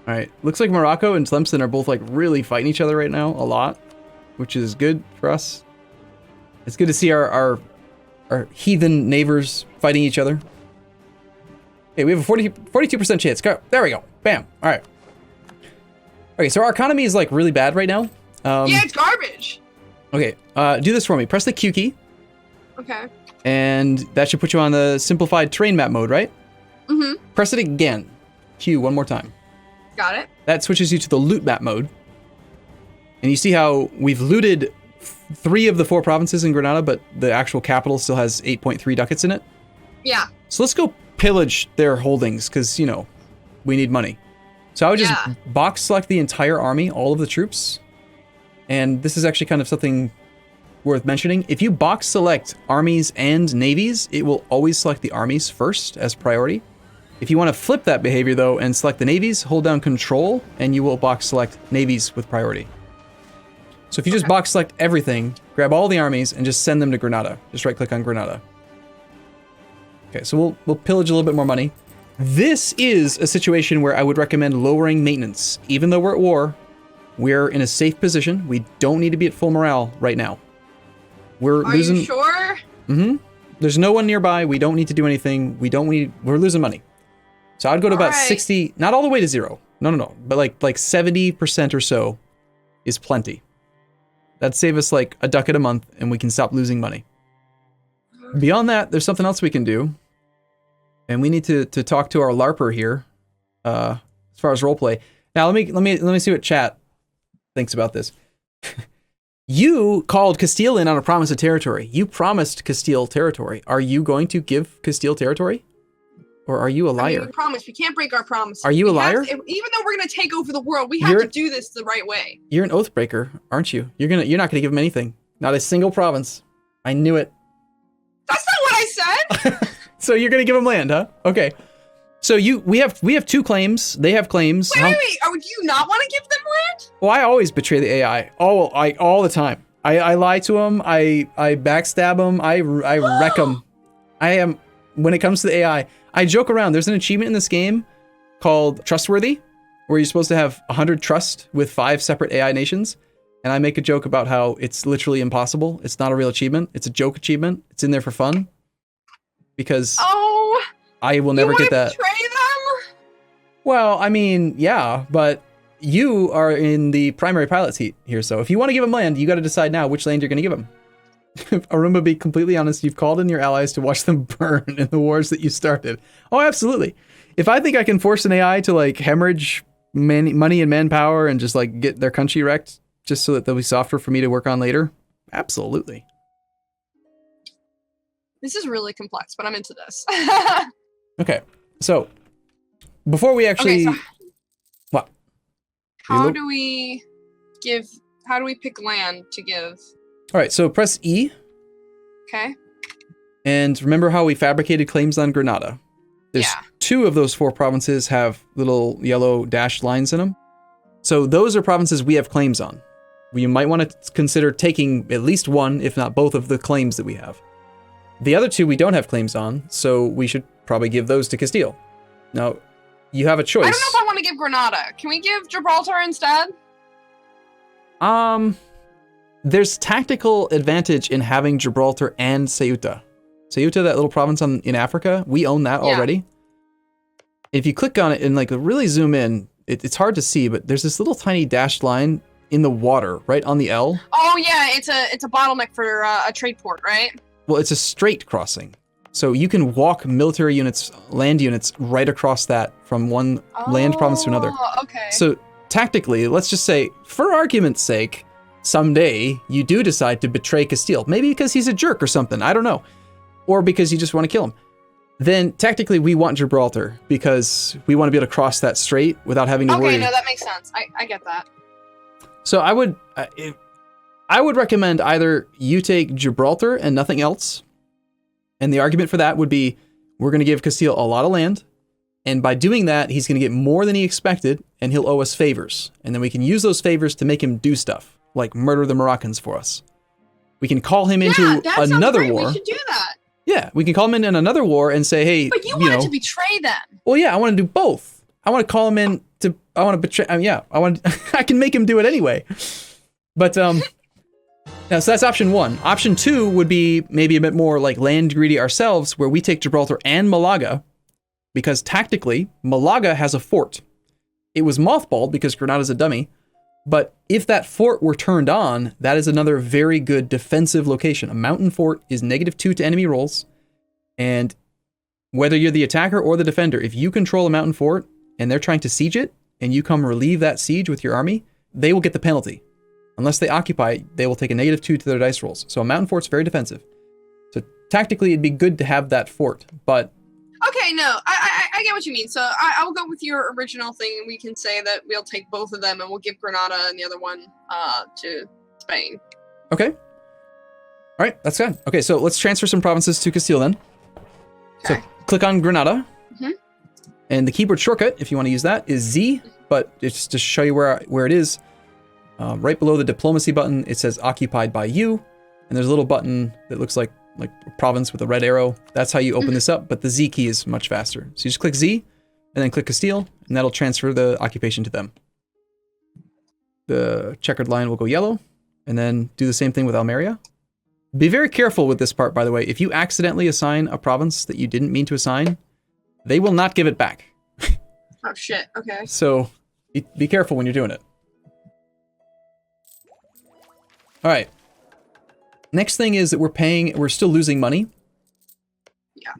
All right, looks like Morocco and Tlemcen are both like really fighting each other right now a lot, which is good for us. It's good to see our heathen neighbors fighting each other. Okay, we have a 42% chance. Go. There we go. Bam. All right. Okay, so our economy is like really bad right now. Yeah, it's garbage. Okay, do this for me. Press the Q key. Okay. And that should put you on the simplified terrain map mode, right? Mm-hmm. Press it again. Q one more time. Got it. That switches you to the loot map mode. And you see how we've looted 3 of the 4 provinces in Granada, but the actual capital still has 8.3 ducats in it. Yeah. So let's go pillage their holdings, because, you know, we need money. So I would just box select the entire army, all of the troops. And this is actually kind of something worth mentioning. If you box select armies and navies, it will always select the armies first as priority. If you want to flip that behavior though and select the navies, hold down control and you will box select navies with priority. So if you just box select everything, grab all the armies and just send them to Granada. Just right click on Granada. Okay, so we'll pillage a little bit more money. This is a situation where I would recommend lowering maintenance. Even though we're at war, we're in a safe position. We don't need to be at full morale right now. We're losing. Are you sure? Mm-hmm. There's no one nearby. We don't need to do anything. We're losing money. So I'd go to about 60, not all the way to 0. No. But like 70% or so is plenty. That'd save us like a ducat a month and we can stop losing money. Beyond that, there's something else we can do. And we need to talk to our LARPer here, as far as roleplay. Now let me see what chat thinks about this. You called Castile in on a promise of territory. You promised Castile territory. Are you going to give Castile territory? Or are you a liar? I mean, we promise. We can't break our promise. Are you a liar? Even though we're going to take over the world, we have to do this the right way. You're an oath breaker, aren't you? You're not going to give him anything. Not a single province. I knew it. That's not what I said. So you're going to give him land, huh? Okay. So we have 2 claims. They have claims. Wait. Do you not want to give them land? Well, I always betray the AI. All the time. I lie to them. I backstab them. I wreck them. When it comes to the AI, I joke around. There's an achievement in this game called Trustworthy, where you're supposed to have 100 trust with 5 separate AI nations. And I make a joke about how it's literally impossible. It's not a real achievement. It's a joke achievement. It's in there for fun. Because I will never get that. Betray them? Well, I mean, yeah, but you are in the primary pilot seat here. So if you want to give him land, you got to decide now which land you're going to give him. Arumba, be completely honest, you've called in your allies to watch them burn in the wars that you started. Oh, absolutely. If I think I can force an AI to like hemorrhage money and manpower and just like get their country wrecked just so that they'll be softer for me to work on later, absolutely. This is really complex, but I'm into this. Okay, so before we actually... What? How do we pick land to give? All right, so press E. Okay. And remember how we fabricated claims on Granada? There's 2 of those 4 provinces have little yellow dashed lines in them. So those are provinces we have claims on. You might want to consider taking at least one, if not both, of the claims that we have. The other 2 we don't have claims on, so we should probably give those to Castile. Now, you have a choice. I don't know if I want to give Granada. Can we give Gibraltar instead? There's tactical advantage in having Gibraltar and Ceuta. Ceuta, that little province in Africa, we own that already. If you click on it and like really zoom in, it's hard to see, but there's this little tiny dashed line in the water, right on the L. Oh yeah, it's a bottleneck for a trade port, right? Well, it's a straight crossing. So you can walk military units, land units, right across that from one land province to another. Okay. So tactically, let's just say, for argument's sake, someday you do decide to betray Castile. Maybe because he's a jerk or something, I don't know. Or because you just want to kill him. Then tactically we want Gibraltar because we want to be able to cross that strait without having to worry. Okay, no, that makes sense. I get that. So I would recommend either you take Gibraltar and nothing else. And the argument for that would be, we're going to give Castile a lot of land. And by doing that, he's going to get more than he expected, and he'll owe us favors. And then we can use those favors to make him do stuff, like murder the Moroccans for us. We can call him into another war. We should do that. Yeah, we can call him in another war and say, hey, but you wanted to betray them. Well, yeah, I want to do both. I want to call him in to. I want to betray. I want. I can make him do it anyway. But now, so that's option 1. Option 2 would be maybe a bit more like land greedy ourselves, where we take Gibraltar and Malaga, because tactically Malaga has a fort. It was mothballed because Granada's a dummy, but if that fort were turned on, that is another very good defensive location. A mountain fort is -2 to enemy rolls, and whether you're the attacker or the defender, if you control a mountain fort and they're trying to siege it, and you come relieve that siege with your army, they will get the penalty. Unless they occupy, they will take a -2 to their dice rolls. So a mountain fort's very defensive. So tactically, it'd be good to have that fort, but... Okay, no, I get what you mean. So I will go with your original thing, and we can say that we'll take both of them, and we'll give Granada and the other one to Spain. Okay. All right, that's good. Okay, so let's transfer some provinces to Castile then. Okay. So click on Granada. Mm-hmm. And the keyboard shortcut, if you want to use that, is Z, but it's to show you where it is. Right below the diplomacy button, it says occupied by you, and there's a little button that looks like a province with a red arrow. That's how you open this up, but the Z key is much faster. So you just click Z, and then click Castile, and that'll transfer the occupation to them. The checkered line will go yellow, and then do the same thing with Almeria. Be very careful with this part, by the way. If you accidentally assign a province that you didn't mean to assign, they will not give it back. Oh shit, okay. So be careful when you're doing it. All right. Next thing is that we're still losing money. Yeah.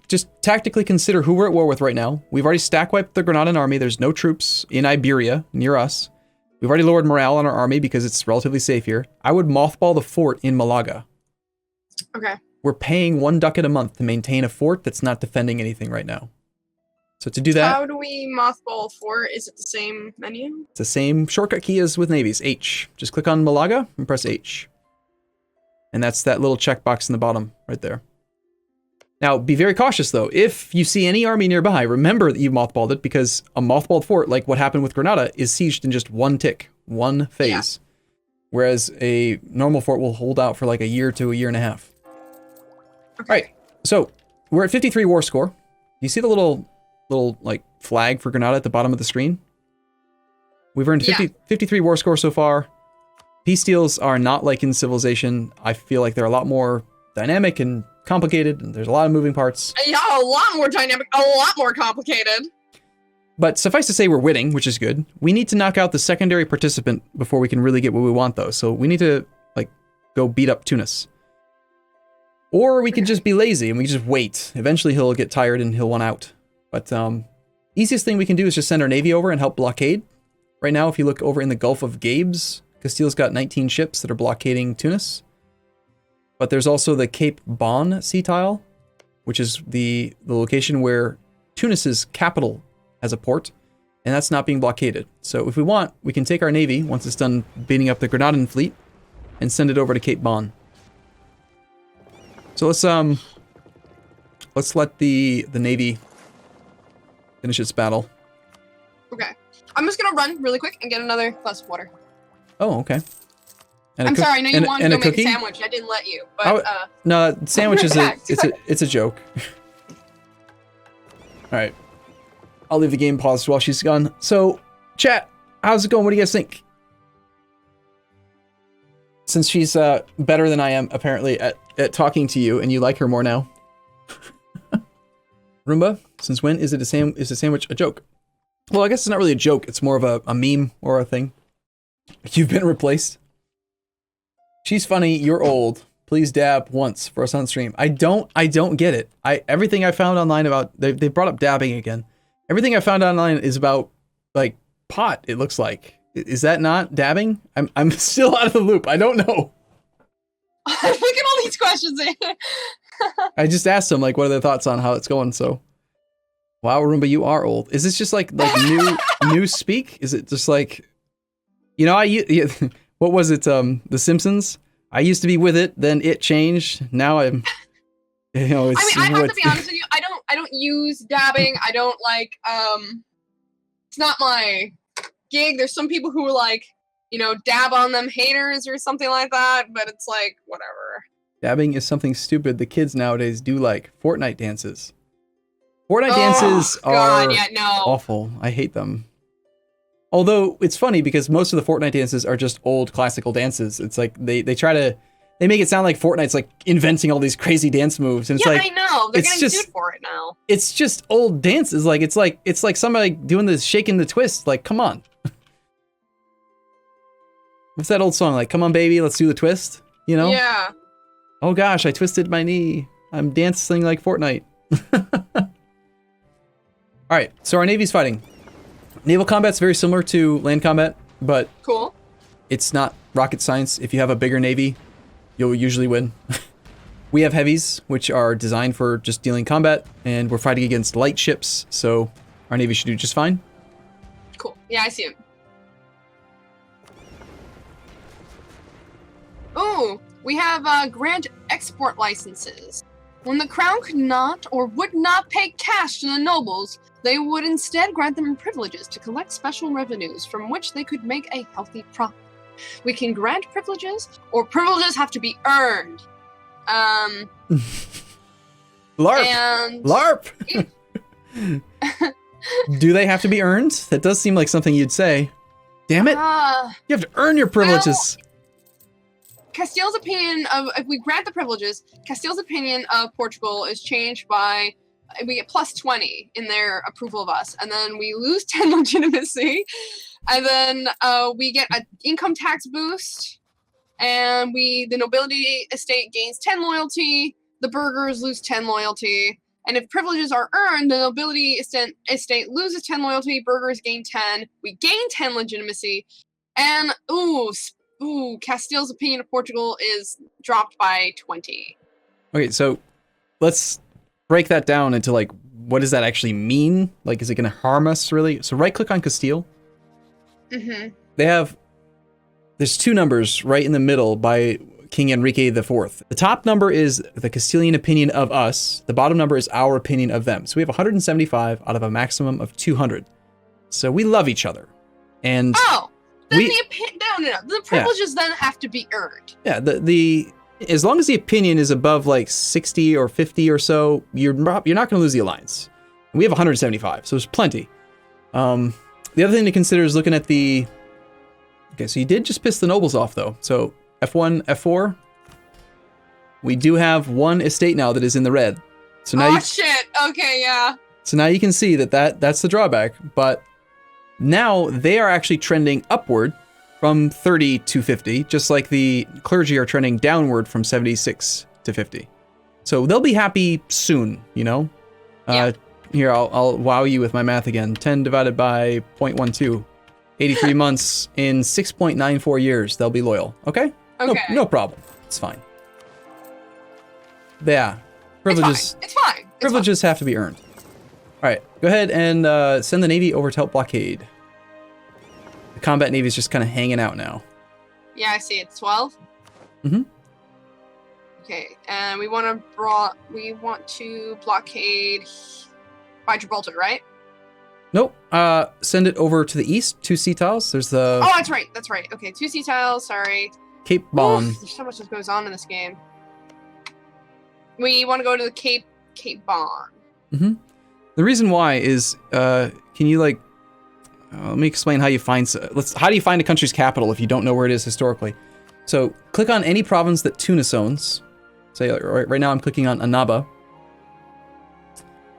Just tactically consider who we're at war with right now. We've already stack wiped the Granadan army. There's no troops in Iberia near us. We've already lowered morale on our army because it's relatively safe here. I would mothball the fort in Malaga. Okay. We're paying 1 ducat a month to maintain a fort that's not defending anything right now. So to do that... How do we mothball a fort? Is it the same menu? It's the same shortcut key as with navies, H. Just click on Malaga and press H. And that's that little checkbox in the bottom right there. Now, be very cautious though. If you see any army nearby, remember that you mothballed it, because a mothballed fort, like what happened with Granada, is sieged in just one tick, one phase. Yeah. Whereas a normal fort will hold out for like a year to a year and a half. Okay. All right, so we're at 53 war score. You see the little like flag for Granada at the bottom of the screen? We've earned 53 war score so far. Peace deals are not like in Civilization. I feel like they're a lot more dynamic and complicated, and there's a lot of moving parts. Yeah, a lot more dynamic, a lot more complicated. But suffice to say, we're winning, which is good. We need to knock out the secondary participant before we can really get what we want, though. So we need to like go beat up Tunis. Or we could just be lazy and we just wait. Eventually he'll get tired and he'll want out. But easiest thing we can do is just send our navy over and help blockade. Right now, if you look over in the Gulf of Gabes, Castile's got 19 ships that are blockading Tunis. But there's also the Cape Bon sea tile, which is the location where Tunis's capital has a port, and that's not being blockaded. So if we want, we can take our navy, once it's done beating up the Granadan fleet, and send it over to Cape Bon. So let's let the navy finish its battle. Okay. I'm just gonna run really quick and get another glass of water. Oh, okay. I'm sorry, I know you wanted to go make a sandwich. I didn't let you, but no, sandwich is it's a joke. All right. I'll leave the game paused while she's gone. So, chat, how's it going? What do you guys think? Since she's better than I am, apparently, at talking to you, and you like her more now. Arumba, since when is the sandwich a joke? Well, I guess it's not really a joke. It's more of a meme or a thing. You've been replaced. She's funny. You're old. Please dab once for us on stream. I don't get it. Everything I found online about they brought up dabbing again. Everything I found online is about like pot. It looks like. Is that not dabbing? I'm still out of the loop. I don't know. Look at all these questions. I just asked them like, what are their thoughts on how it's going? So, wow, Arumba, you are old. Is this just like new speak? Is it just like, you know, what was it? The Simpsons. I used to be with it, then it changed. Now I'm, you know, it's. I mean, I have to be honest with you. I don't use dabbing. I don't like. It's not my gig. There's some people who are like, you know, dab on them haters or something like that. But it's like whatever. Dabbing is something stupid the kids nowadays do like. Fortnite dances. Fortnite dances God, are yeah, no. awful. I hate them. Although it's funny because most of the Fortnite dances are just old classical dances. It's like they make it sound like Fortnite's like inventing all these crazy dance moves, and it's like I know they're it's getting just sued for it now. it's just old dances. Like it's like somebody doing this shaking the twist. Like come on, what's that old song? Like come on baby, let's do the twist. You know? Yeah. Oh gosh, I twisted my knee. I'm dancing like Fortnite. All right, so our Navy's fighting. Naval combat's very similar to land combat, but Cool. it's not rocket science. If you have a bigger Navy, you'll usually win. We have heavies, which are designed for just dealing combat, and we're fighting against light ships, so our Navy should do just fine. Cool. Yeah, I see him. Ooh, we have grant export licenses. When the crown could not or would not pay cash to the nobles, they would instead grant them privileges to collect special revenues from which they could make a healthy profit. We can grant privileges, or privileges have to be earned. LARP! And LARP! Do they have to be earned? That does seem like something you'd say. Damn it! You have to earn your privileges! Castile's opinion of, if we grant the privileges, Castile's opinion of Portugal is changed by, we get plus 20 in their approval of us, and then we lose 10 legitimacy, and then we get an income tax boost, and the nobility estate gains 10 loyalty, the burghers lose 10 loyalty, and if privileges are earned, the nobility estate loses 10 loyalty, burghers gain 10, we gain 10 legitimacy, and Castile's opinion of Portugal is dropped by 20. Okay, so let's break that down into like, what does that actually mean? Like, is it going to harm us really? So right click on Castile. Mm-hmm. There's two numbers right in the middle by King Enrique IV. The top number is the Castilian opinion of us. The bottom number is our opinion of them. So we have 175 out of a maximum of 200. So we love each other. And then the privileges then have to be earned. Yeah, the as long as the opinion is above like 60 or 50 or so, you're not going to lose the alliance. We have 175, so there's plenty. The other thing to consider is looking at the... Okay, so you did just piss the nobles off, though. So F1, F4, we do have one estate now that is in the red. So now shit! Okay, yeah. So now you can see that's the drawback, but now they are actually trending upward from 30 to 50, just like the clergy are trending downward from 76 to 50. So they'll be happy soon, you know? Yeah. Here, I'll wow you with my math again. 10 divided by 0.12. 83 months in 6.94 years, they'll be loyal. Okay? Okay. No problem. It's fine. Yeah. Privileges. It's fine. Privileges have to be earned. All right, go ahead and send the Navy over to help blockade. The combat Navy is just kind of hanging out now. Yeah, I see. It's 12. Mm-hmm. Okay, and we want to blockade by Gibraltar, right? Nope. Send it over to the east. 2 sea tiles. There's the. Oh, that's right. That's right. Okay, 2 sea tiles. Sorry. Cape Bon. There's so much that goes on in this game. We want to go to the Cape Bon. Mm-hmm. The reason why is, can you like, let me explain how you find, how do you find a country's capital if you don't know where it is historically? So click on any province that Tunis owns. Say right now I'm clicking on Annaba.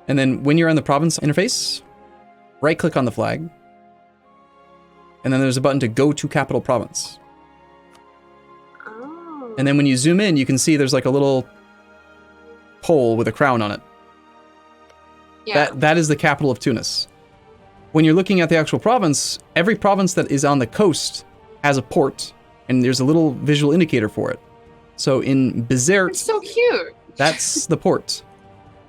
And then when you're on the province interface, right click on the flag. And then there's a button to go to capital province. Oh. And then when you zoom in, you can see there's like a little pole with a crown on it. Yeah. That is the capital of Tunis. When you're looking at the actual province, every province that is on the coast has a port, and there's a little visual indicator for it. So in Bizerte, it's so cute. That's the port.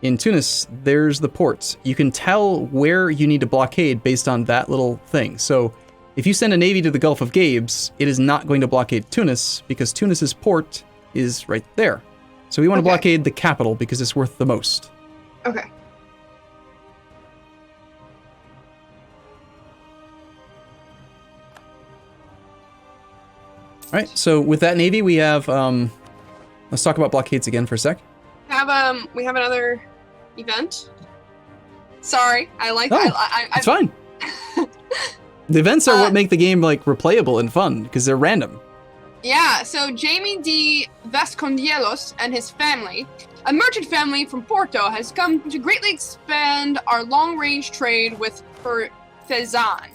In Tunis, there's the port. You can tell where you need to blockade based on that little thing. So if you send a navy to the Gulf of Gabes, it is not going to blockade Tunis because Tunis's port is right there. So we want to blockade the capital because it's worth the most. Okay. All right, so with that navy, we have, let's talk about blockades again for a sec. We have another event. Sorry, I like. Oh, it's fine. The events are what make the game like replayable and fun because they're random. Yeah, so Jamie de Vasconcelos and his family, a merchant family from Porto, has come to greatly expand our long-range trade with Fezzan.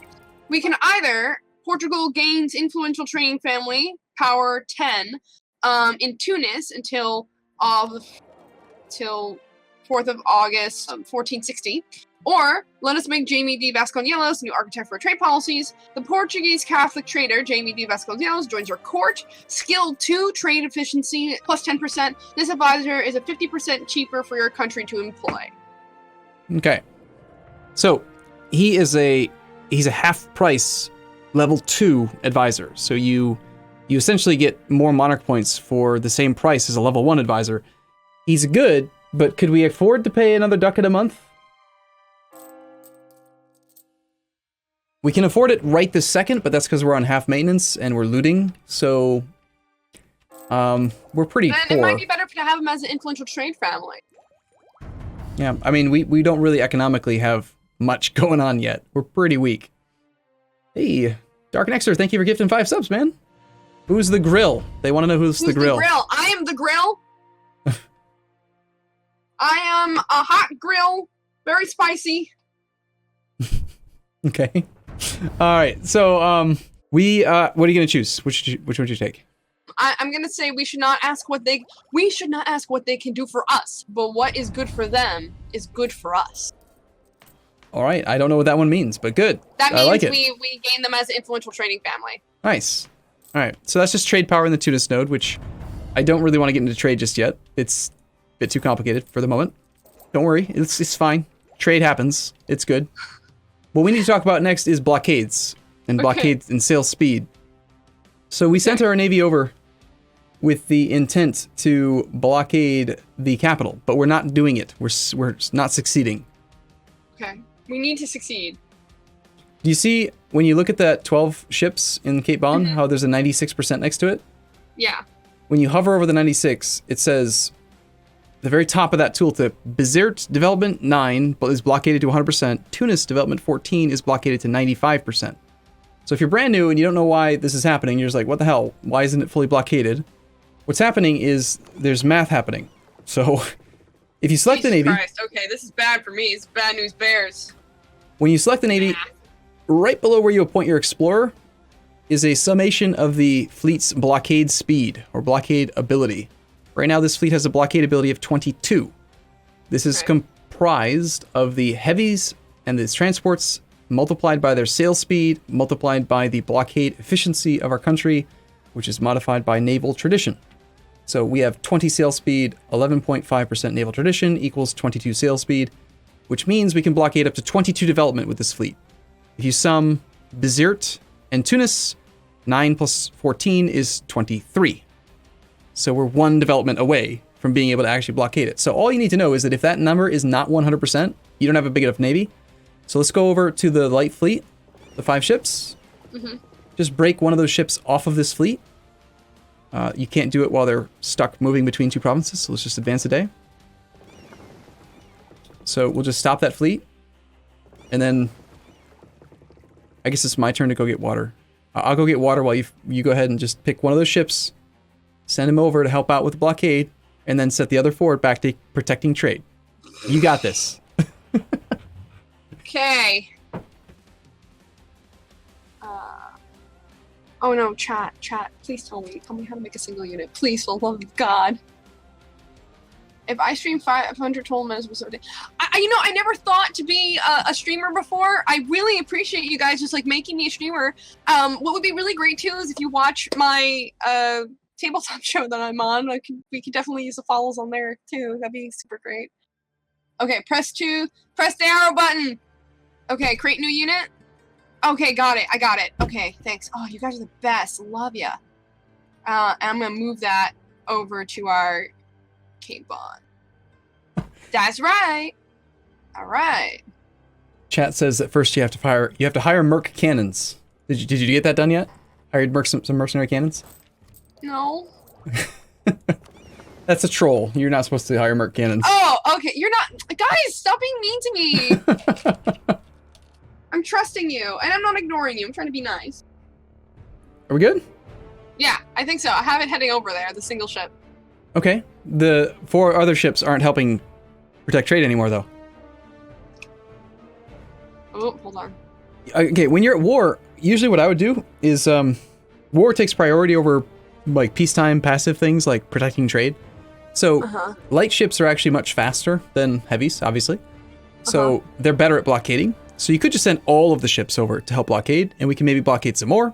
We can either Portugal gains influential trading family power 10 in Tunis until 4th of August 1460. Or, let us make Jamie de Vasconcelos new architect for trade policies. The Portuguese Catholic trader, Jamie de Vasconcelos, joins our court. Skill 2, trade efficiency, plus 10%. This advisor is a 50% cheaper for your country to employ. Okay. So, he's a half price level 2 advisor. So you essentially get more monarch points for the same price as a level 1 advisor. He's good, but could we afford to pay another ducat a month? We can afford it right this second, but that's because we're on half maintenance and we're looting, so we're pretty poor. It might be better to have him as an influential trade family. Yeah, I mean, we don't really economically have much going on yet. We're pretty weak. Hey, Dark Nexter, thank you for gifting 5 subs, man. Who's the grill? They want to know who's the grill. I am the grill. I am a hot grill, very spicy. Okay. All right. So, what are you gonna choose? Which one would you take? I'm gonna say we should not ask what they can do for us, but what is good for them is good for us. All right. I don't know what that one means, but good. That means I like it. we gain them as an influential trading family. Nice. All right. So that's just trade power in the Tunis node, which I don't really want to get into trade just yet. It's a bit too complicated for the moment. Don't worry. It's fine. Trade happens. It's good. What we need to talk about next is blockades, and blockades and sail speed. So we sent our navy over with the intent to blockade the capital, but we're not doing it. We're not succeeding. Okay, we need to succeed. Do you see, when you look at that 12 ships in Cape Bon, how there's a 96% next to it? Yeah. When you hover over the 96, it says, the very top of that tooltip, Bizerte development 9 is blockaded to 100%. Tunis development 14 is blockaded to 95%. So if you're brand new and you don't know why this is happening, you're just like, what the hell? Why isn't it fully blockaded? What's happening is there's math happening. So if you select the navy... Christ. Okay, this is bad for me. It's bad news bears. When you select the navy, right below where you appoint your explorer is a summation of the fleet's blockade speed or blockade ability. Right now, this fleet has a blockade ability of 22. This is comprised of the heavies and the transports multiplied by their sail speed, multiplied by the blockade efficiency of our country, which is modified by naval tradition. So we have 20 sail speed, 11.5% naval tradition equals 22 sail speed, which means we can blockade up to 22 development with this fleet. If you sum Bizerte and Tunis, 9 plus 14 is 23. So we're 1 development away from being able to actually blockade it. So all you need to know is that if that number is not 100%, you don't have a big enough navy. So let's go over to the light fleet, the 5 ships. Just break one of those ships off of this fleet. You can't do it while they're stuck moving between 2 provinces, so let's just advance a day. So we'll just stop that fleet. And then I guess it's my turn to go get water. I'll go get water while you go ahead and just pick one of those ships, send him over to help out with the blockade, and then set the other forward back to protecting trade. You got this. Okay. Oh no, chat, please tell me how to make a single unit. Please, for the love of God. If I stream 500 total minutes per day, I never thought to be a streamer before. I really appreciate you guys just like making me a streamer. What would be really great too is if you watch my tabletop show that I'm on. We could definitely use the follows on there too. That'd be super great. Okay, press the arrow button. Okay, create new unit. Okay, got it. I got it. Okay, thanks. Oh, you guys are the best. Love ya. And I'm gonna move that over to our Cape Bon. That's right. All right. Chat says that first you have to hire merc cannons. Did you get that done yet? Hired some mercenary cannons? No. That's a troll. You're not supposed to hire merc cannons. Oh, okay. You're not. Guys, stop being mean to me. I'm trusting you, and I'm not ignoring you. I'm trying to be nice. Are we good? Yeah, I think so. I have it heading over there, the single ship. Okay. The 4 other ships aren't helping protect trade anymore, though. Oh, hold on. Okay, when you're at war, usually what I would do is war takes priority over like peacetime passive things like protecting trade. So light ships are actually much faster than heavies, obviously. So they're better at blockading. So you could just send all of the ships over to help blockade, and we can maybe blockade some more.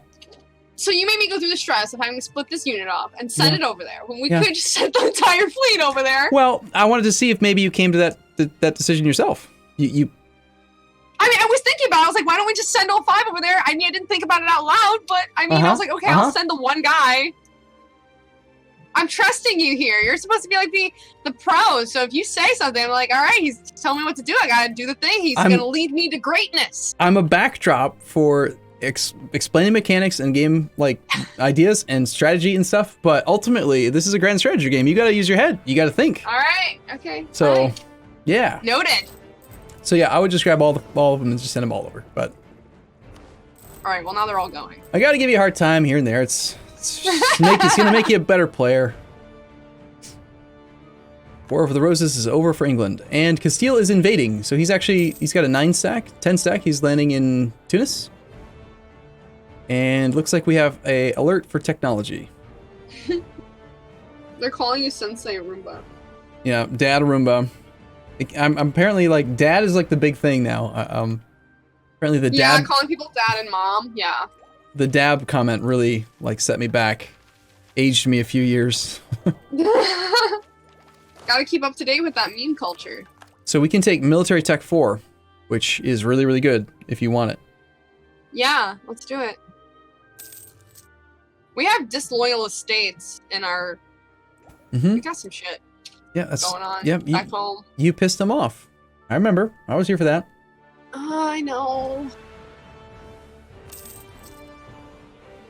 So you made me go through the stress of having to split this unit off and send it over there when we could just send the entire fleet over there. Well, I wanted to see if maybe you came to that decision yourself. I mean, I was thinking about it. I was like, why don't we just send all 5 over there? I mean, I didn't think about it out loud, but I mean, I was like, okay, I'll send the one guy. I'm trusting you here. You're supposed to be like the pro. So if you say something, I'm like, all right, he's telling me what to do. I gotta do the thing. He's gonna lead me to greatness. I'm a backdrop for explaining mechanics and game like ideas and strategy and stuff. But ultimately, this is a grand strategy game. You gotta use your head. You gotta think. All right. Okay. So, yeah. Noted. So yeah, I would just grab all of them and just send them all over. But all right. Well, now they're all going. I gotta give you a hard time here and there. It's gonna make you a better player. War over the Roses is over for England, and Castile is invading. So he's got a 9 stack, 10 stack. He's landing in Tunis, and looks like we have a alert for technology. They're calling you Sensei Arumba. Yeah, Dad Arumba. I'm apparently like Dad is like the big thing now. Apparently the dad. Yeah, calling people Dad and Mom. Yeah. The dab comment really like set me back, aged me a few years. Gotta keep up to date with that meme culture. So we can take military tech 4, which is really, really good if you want it. Yeah, let's do it. We have disloyal estates in our... We got some shit that's going on back home. You pissed them off. I remember. I was here for that. I know.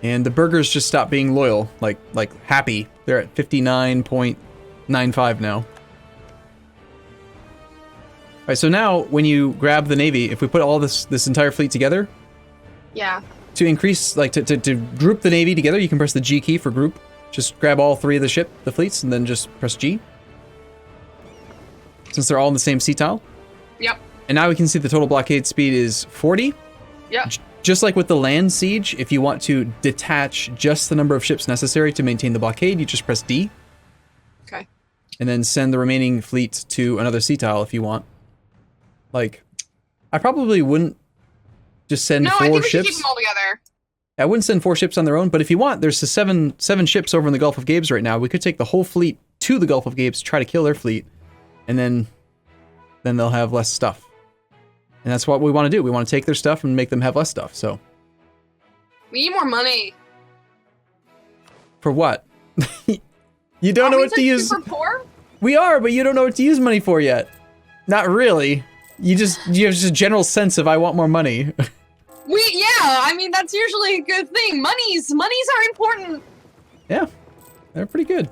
And the burgers just stopped being loyal, like happy. They're at 59.95 now. All right, so now when you grab the Navy, if we put all this entire fleet together, to increase, like to group the Navy together, you can press the G key for group. Just grab all 3 of the fleets, and then just press G. Since they're all in the same sea tile. Yep. And now we can see the total blockade speed is 40. Yep. Just like with the land siege, if you want to detach just the number of ships necessary to maintain the blockade, you just press D. Okay. And then send the remaining fleet to another sea tile if you want. Like, I probably wouldn't just send 4 ships. No, I think we should keep them all together. I wouldn't send 4 ships on their own, but if you want, there's 7 ships over in the Gulf of Gabes right now. We could take the whole fleet to the Gulf of Gabes, try to kill their fleet, and then they'll have less stuff. And that's what we want to do. We want to take their stuff and make them have less stuff, so. We need more money. For what? You don't know what to use. Super poor? We are, but you don't know what to use money for yet. Not really. You have just a general sense of I want more money. I mean, that's usually a good thing. Monies are important. Yeah, they're pretty good.